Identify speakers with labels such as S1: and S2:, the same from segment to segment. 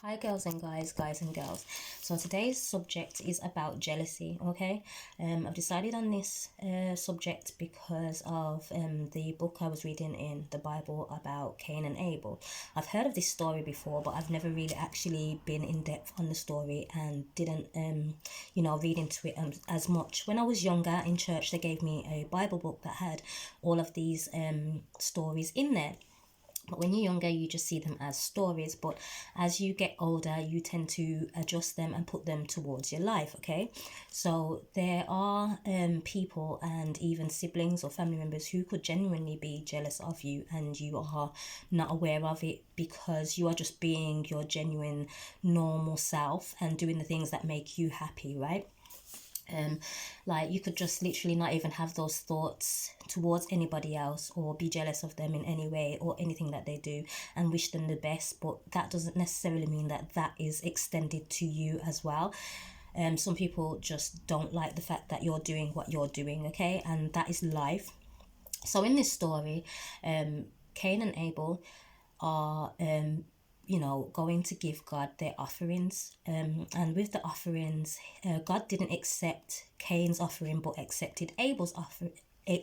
S1: Hi, girls and guys and girls. So today's subject is about jealousy. Okay, I've decided on this subject because of the book I was reading in the Bible about Cain and Abel. I've heard of this story before, but I've never really actually been in depth on the story and didn't read into it as much. When I was younger in church, they gave me a Bible book that had all of these stories in there. But when you're younger, you just see them as stories. But as you get older, you tend to adjust them and put them towards your life. Okay, so there are people and even siblings or family members who could genuinely be jealous of you, and you are not aware of it because you are just being your genuine, normal self and doing the things that make you happy, right? um like you could just literally not even have those thoughts towards anybody else or be jealous of them in any way or anything that they do and wish them the best, but that doesn't necessarily mean that that is extended to you as well. Some people just don't like the fact that you're doing what you're doing, okay, and that is life. So in this story, Cain and Abel are going to give God their offerings. And with the offerings, God didn't accept Cain's offering but accepted Abel's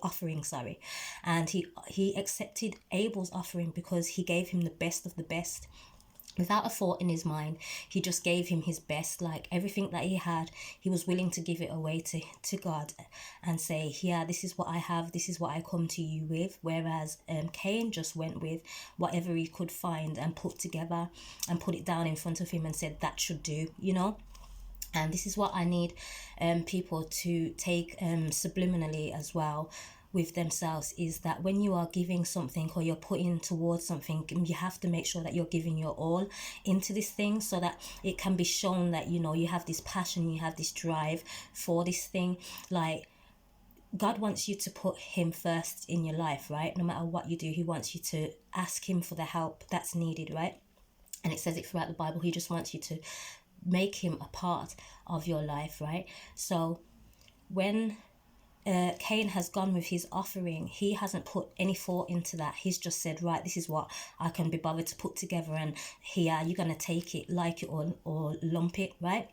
S1: offering, sorry. And he accepted Abel's offering because he gave him the best of the best without a thought in his mind. He just gave him his best, like everything that he had. He was willing to give it away to God and say, yeah, this is what I have, this is what I come to you with. Whereas Cain just went with whatever he could find and put together and put it down in front of him and said that should do. And this is what I need people to take subliminally as well with themselves, is that when you are giving something or you're putting towards something, you have to make sure that you're giving your all into this thing so that it can be shown that you have this passion, you have this drive for this thing. Like, God wants you to put him first in your life, right? No matter what you do, he wants you to ask him for the help that's needed, right? And it says it throughout the Bible. He just wants you to make him a part of your life, right? So when Cain has gone with his offering, he hasn't put any thought into that. He's just said, right, this is what I can be bothered to put together, and here you're going to take it, like it or lump it, right?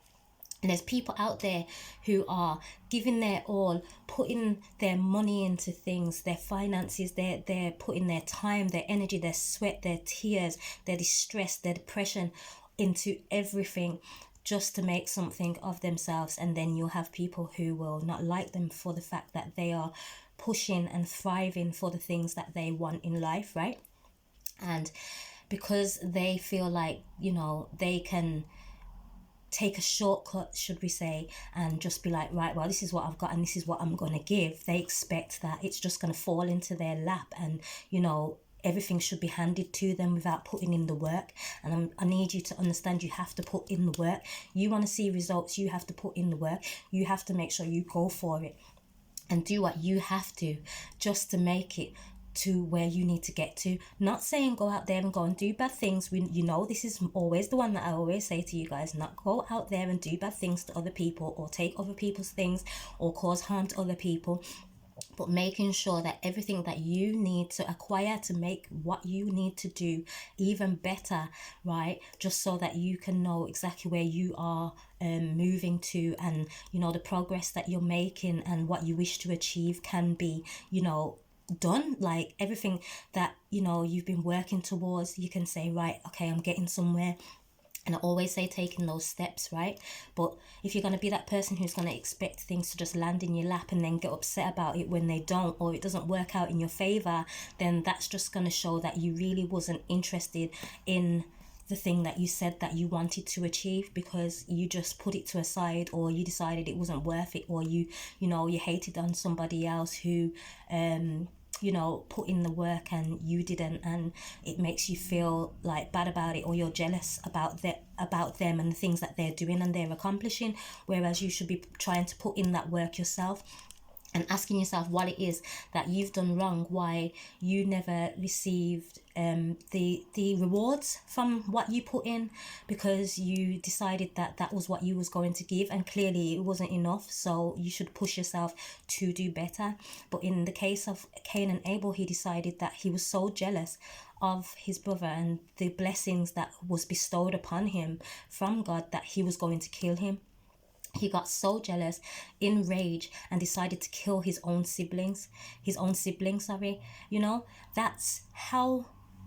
S1: And there's people out there who are giving their all, putting their money into things, their finances, they're putting their time, their energy, their sweat, their tears, their distress, their depression into everything just to make something of themselves. And then you'll have people who will not like them for the fact that they are pushing and thriving for the things that they want in life, right? And because they feel like they can take a shortcut, should we say, and just be like, right, well, this is what I've got and this is what I'm going to give. They expect that it's just going to fall into their lap, and everything should be handed to them without putting in the work. And I need you to understand, you have to put in the work. You want to see results, you have to put in the work. You have to make sure you go for it and do what you have to just to make it to where you need to get to. Not saying go out there and go and do bad things. This is always the one that I always say to you guys, not go out there and do bad things to other people or take other people's things or cause harm to other people, but making sure that everything that you need to acquire to make what you need to do even better, right? Just so that you can know exactly where you are moving to, and the progress that you're making and what you wish to achieve can be done. Like everything that you've been working towards, you can say, right, okay, I'm getting somewhere. And I always say taking those steps, right? But if you're going to be that person who's going to expect things to just land in your lap and then get upset about it when they don't, or it doesn't work out in your favor, then that's just going to show that you really wasn't interested in the thing that you said that you wanted to achieve, because you just put it to a side, or you decided it wasn't worth it, or you hated on somebody else who put in the work and you didn't, and it makes you feel like bad about it, or you're jealous about them and the things that they're doing and they're accomplishing, whereas you should be trying to put in that work yourself and asking yourself what it is that you've done wrong, why you never received the rewards from what you put in, because you decided that that was what you was going to give, and clearly it wasn't enough. So you should push yourself to do better. But in the case of Cain and Abel, he decided that he was so jealous of his brother and the blessings that was bestowed upon him from God that he was going to kill him. He got so jealous, enraged, and decided to kill his own siblings. You know, that's how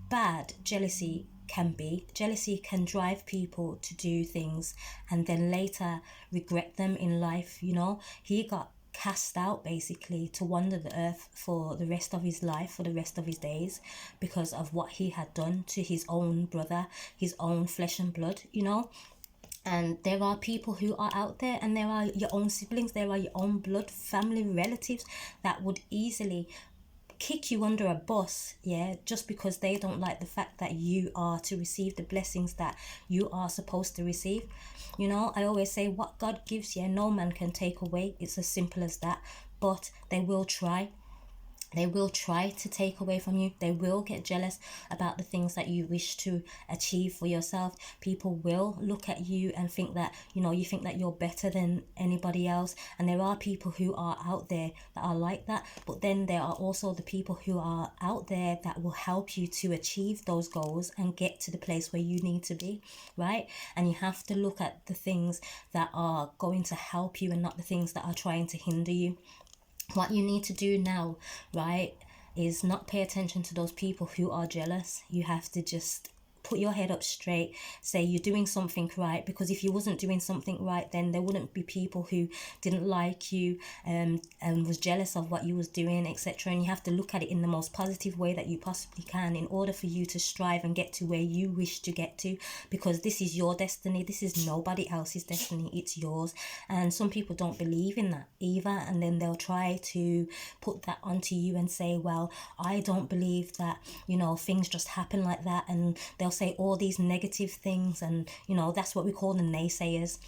S1: bad jealousy can be. Jealousy can drive people to do things and then later regret them in life. You know, he got cast out basically to wander the earth for the rest of his life, for the rest of his days, because of what he had done to his own brother, his own flesh and blood, you know. And there are people who are out there, and there are your own siblings, there are your own blood family relatives that would easily kick you under a bus, yeah, just because they don't like the fact that you are to receive the blessings that you are supposed to receive. You know, I always say what God gives you, no man can take away. It's as simple as that. But they will try. They will try to take away from you. They will get jealous about the things that you wish to achieve for yourself. People will look at you and think that, you know, you think that you're better than anybody else. And there are people who are out there that are like that. But then there are also the people who are out there that will help you to achieve those goals and get to the place where you need to be, right? And you have to look at the things that are going to help you and not the things that are trying to hinder you. What you need to do now, right, is not pay attention to those people who are jealous. You have to just put your head up straight, say you're doing something right, because if you wasn't doing something right, then there wouldn't be people who didn't like you and was jealous of what you was doing, etc. And you have to look at it in the most positive way that you possibly can in order for you to strive and get to where you wish to get to, because this is your destiny. This is nobody else's destiny, it's yours. And some people don't believe in that either, and then they'll try to put that onto you and say, well, I don't believe that, you know, things just happen like that, and they'll say all these negative things, and you know, that's what we call the naysayers.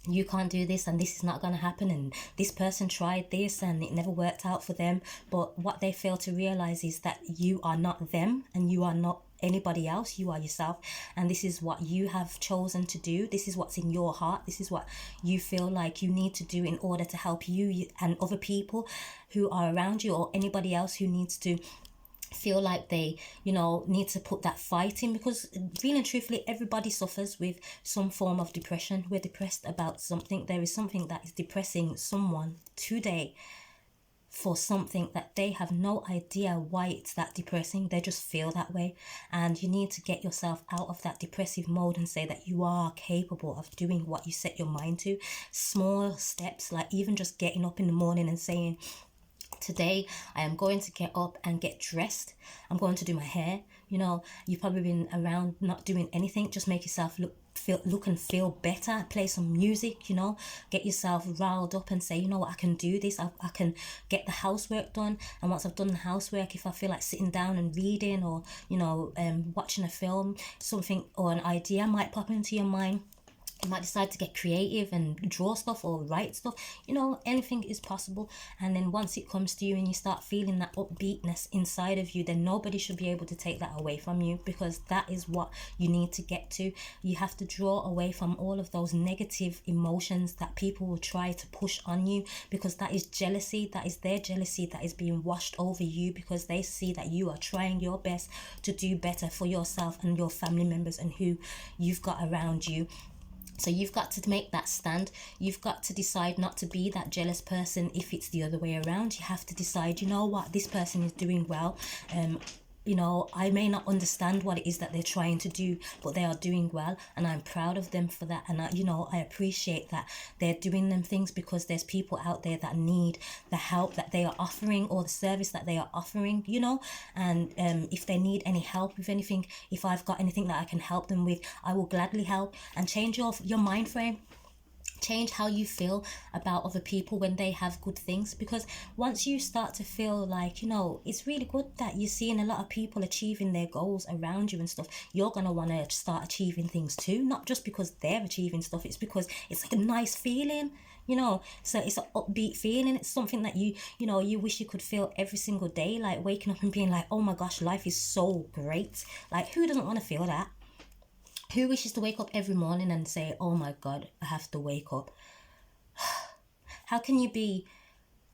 S1: You can't do this, and this is not going to happen, and this person tried this and it never worked out for them. But what they fail to realize is that you are not them and you are not anybody else. You are yourself, and this is what you have chosen to do. This is what's in your heart. This is what you feel like you need to do in order to help you and other people who are around you, or anybody else who needs to feel like they, you know, need to put that fight in. Because really and truthfully, everybody suffers with some form of depression. We're depressed about something. There is something that is depressing someone today for something that they have no idea why it's that depressing. They just feel that way, and you need to get yourself out of that depressive mode and say that you are capable of doing what you set your mind to. Small steps, like even just getting up in the morning and saying, today I am going to get up and get dressed. I'm going to do my hair. You know, you've probably been around not doing anything. Just make yourself look and feel better. Play some music, you know, get yourself riled up and say, you know what, I can do this. I can get the housework done. And once I've done the housework, if I feel like sitting down and reading, or, you know, watching a film, something or an idea might pop into your mind. You might decide to get creative and draw stuff or write stuff. You know, anything is possible. And then once it comes to you and you start feeling that upbeatness inside of you, then nobody should be able to take that away from you, because that is what you need to get to. You have to draw away from all of those negative emotions that people will try to push on you, because that is jealousy. That is their jealousy that is being washed over you, because they see that you are trying your best to do better for yourself and your family members and who you've got around you. So you've got to make that stand. You've got to decide not to be that jealous person. If it's the other way around, you have to decide, you know what, this person is doing well. You know, I may not understand what it is that they're trying to do, but they are doing well, and I'm proud of them for that. And I appreciate that they're doing them things, because there's people out there that need the help that they are offering, or the service that they are offering, you know. And if they need any help with anything, if I've got anything that I can help them with, I will gladly help. And change your mind frame. Change how you feel about other people when they have good things, because once you start to feel like, you know, it's really good that you're seeing a lot of people achieving their goals around you and stuff, you're going to want to start achieving things too. Not just because they're achieving stuff, it's because it's like a nice feeling, you know. So it's an upbeat feeling. It's something that you know, you wish you could feel every single day, like waking up and being like, oh my gosh, life is so great. Like, who doesn't want to feel that? Who wishes to wake up every morning and say, oh my God, I have to wake up? How can you be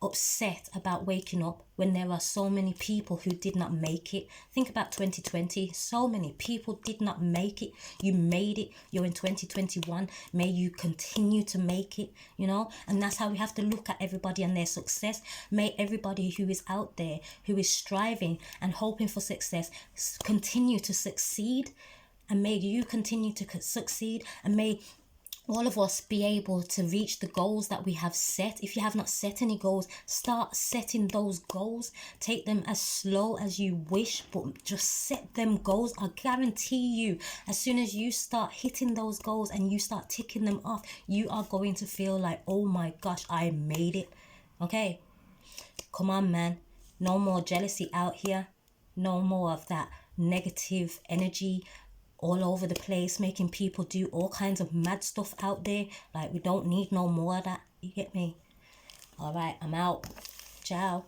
S1: upset about waking up when there are so many people who did not make it. Think about 2020. So many people did not make it. You made it. You're in 2021. May you continue to make it, you know? And that's how we have to look at everybody and their success. May everybody who is out there, who is striving and hoping for success, continue to succeed. And may you continue to succeed. And may all of us be able to reach the goals that we have set. If you have not set any goals, start setting those goals. Take them as slow as you wish, but just set them goals. I guarantee you, as soon as you start hitting those goals and you start ticking them off, you are going to feel like, oh my gosh, I made it. Okay, come on, man. No more jealousy out here. No more of that negative energy all over the place, making people do all kinds of mad stuff out there. Like, we don't need no more of that. You get me? All right, I'm out. Ciao.